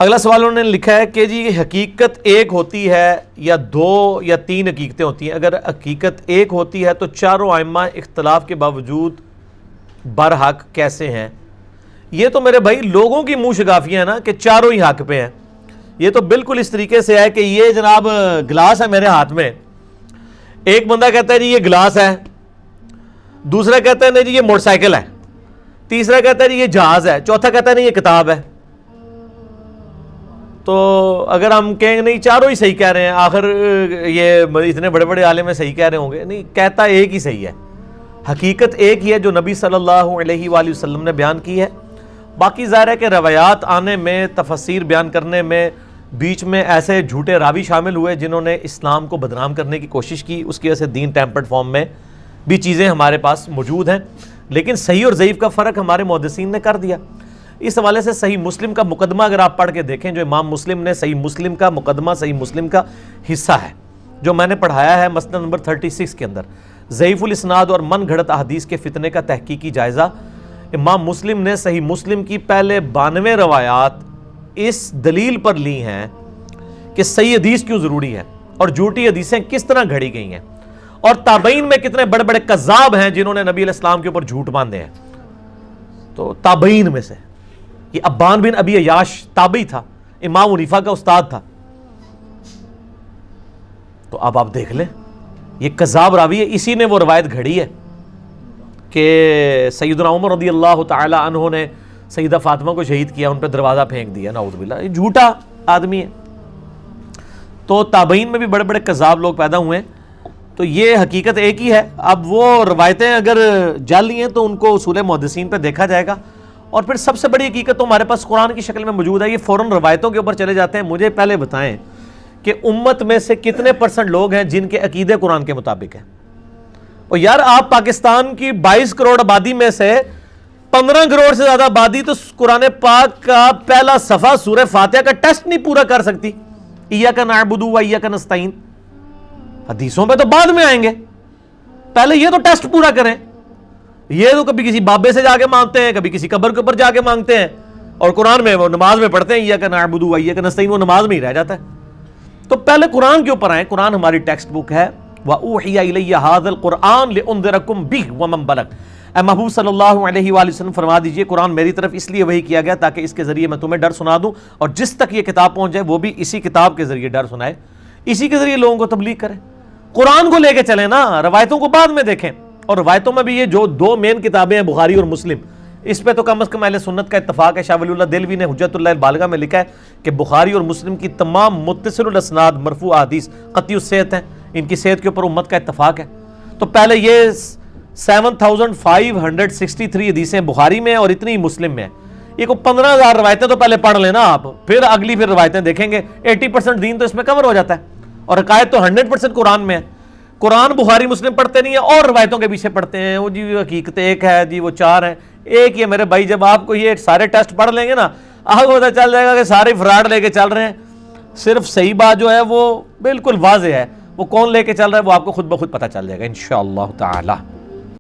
اگلا سوال انہوں نے لکھا ہے کہ جی حقیقت ایک ہوتی ہے یا دو یا تین حقیقتیں ہوتی ہیں؟ اگر حقیقت ایک ہوتی ہے تو چاروں ائمہ اختلاف کے باوجود برحق کیسے ہیں؟ یہ تو میرے بھائی لوگوں کی منہ شگافیاں ہیں نا کہ چاروں ہی حق پہ ہیں. یہ تو بالکل اس طریقے سے ہے کہ یہ جناب گلاس ہے میرے ہاتھ میں، ایک بندہ کہتا ہے جی یہ گلاس ہے، دوسرا کہتا ہے نہیں جی یہ موٹر سائیکل ہے، تیسرا کہتا ہے جی یہ جہاز ہے، چوتھا کہتا ہے نہیں یہ کتاب ہے. تو اگر ہم کہیں گے نہیں چاروں ہی صحیح کہہ رہے ہیں، آخر یہ اتنے بڑے بڑے عالم ہیں صحیح کہہ رہے ہوں گے، نہیں، کہتا ایک ہی صحیح ہے. حقیقت ایک ہی ہے جو نبی صلی اللہ علیہ وآلہ وسلم نے بیان کی ہے. باقی ظاہر ہے کہ روایات آنے میں، تفسیر بیان کرنے میں بیچ میں ایسے جھوٹے راوی شامل ہوئے جنہوں نے اسلام کو بدنام کرنے کی کوشش کی، اس کی وجہ سے دین ٹیمپرڈ فارم میں بھی چیزیں ہمارے پاس موجود ہیں. لیکن صحیح اور ضعیف کا فرق ہمارے محدثین نے کر دیا. اس حوالے سے صحیح مسلم کا مقدمہ اگر آپ پڑھ کے دیکھیں، جو امام مسلم نے صحیح مسلم کا مقدمہ، صحیح مسلم کا حصہ ہے جو میں نے پڑھایا ہے مسند نمبر 36 کے اندر، ضعیف الاسناد اور من گھڑت احادیث کے فتنے کا تحقیقی جائزہ، امام مسلم نے صحیح مسلم کی پہلے 92 روایات اس دلیل پر لی ہیں کہ صحیح حدیث کیوں ضروری ہے اور جھوٹی حدیثیں کس طرح گھڑی گئی ہیں، اور تابعین میں کتنے بڑے بڑے کذاب ہیں جنہوں نے نبی علیہ السلام کے اوپر جھوٹ باندھے ہیں. تو تابعین میں سے یہ ابان بن ابی عیاش تابعی تھا، امام حنیفہ کا استاد تھا. تو اب آپ دیکھ لیں یہ کذاب راوی ہے، اسی نے وہ روایت گھڑی ہے کہ سیدنا عمر رضی اللہ تعالی عنہ نے سیدہ فاطمہ کو شہید کیا، ان پہ دروازہ پھینک دیا، نعوذ باللہ. یہ جھوٹا آدمی ہے. تو تابعین میں بھی بڑے بڑے کذاب لوگ پیدا ہوئے ہیں. تو یہ حقیقت ایک ہی ہے. اب وہ روایتیں اگر جعلی ہیں تو ان کو اصول محدثین پہ دیکھا جائے گا. اور پھر سب سے بڑی حقیقت تو ہمارے پاس قرآن کی شکل میں موجود ہے. یہ فوراً روایتوں کے اوپر چلے جاتے ہیں. مجھے پہلے بتائیں کہ امت میں سے کتنے % لوگ ہیں جن کے عقیدے قرآن کے مطابق ہیں؟ اور یار آپ پاکستان کی 22 کروڑ آبادی میں سے 15 کروڑ سے زیادہ آبادی تو قرآن پاک کا پہلا صفحہ سورہ فاتحہ کا ٹیسٹ نہیں پورا کر سکتی. ایاک نعبد و ایاک نستعین حدیثوں پہ تو بعد میں آئیں گے، پہلے یہ تو ٹیسٹ پورا کریں. یہ تو کبھی کسی بابے سے جا کے مانگتے ہیں، کبھی کسی قبر کے اوپر جا کے مانگتے ہیں، اور قرآن میں وہ نماز میں پڑھتے ہیں ایاک نعبد و ایاک نستعین، وہ نماز میں ہی رہ جاتا ہے. تو پہلے قرآن کے اوپر آئیں. قرآن ہماری ٹیکسٹ بک ہے. وَأُوحِيَ إِلَيَّ هَذَا الْقُرْآنُ لِأُنذِرَكُمْ بِهِ وَمَنْ بَلَغَ. اے محبوب صلی اللہ علیہ وآلہ وسلم فرما دیجئے قرآن میری طرف اس لیے وحی کیا گیا تاکہ اس کے ذریعے میں تمہیں ڈر سنا دوں، اور جس تک یہ کتاب پہنچ جائے وہ بھی اسی کتاب کے ذریعے ڈر سنائے، اسی کے ذریعے لوگوں کو تبلیغ کرے. قرآن کو لے کے چلیں نا، روایتوں کو بعد میں دیکھیں. اور روایتوں میں بھی یہ جو 2 مین کتابیں ہیں بخاری اور مسلم، اس پہ تو کم از کم اہل سنت کا اتفاق ہے. شاہ ولی اللہ دہلوی نے حجت اللہ البالغہ میں لکھا ہے کہ بخاری اور مسلم کی تمام متصل الاسناد مرفوع احادیث قطعی الصحت ہیں، ان کی صحت کے اوپر امت کا اتفاق ہے. تو پہلے یہ 7563 حدیثیں بخاری میں اور اتنی مسلم میں. یہ کو 15,000 روایتیں تو پہلے پڑھ لینا آپ، پھر اگلی روایتیں دیکھیں گے. 80% دین تو اس میں کور ہو جاتا ہے، اور عقائد تو 100% قرآن میں ہے. قرآن بخاری مسلم پڑھتے نہیں ہیں اور روایتوں کے پیچھے پڑھتے ہیں. وہ جی حقیقت ایک ہے جی، وہ 4 ہیں. ایک ہی ہے میرے بھائی. جب آپ کو یہ سارے ٹیسٹ پڑھ لیں گے نا، آپ کو پتہ چل جائے گا کہ سارے فراڈ لے کے چل رہے ہیں. صرف صحیح بات جو ہے وہ بالکل واضح ہے، وہ کون لے کے چل رہا ہے وہ آپ کو خود بخود پتہ چل جائے گا انشاءاللہ تعالی.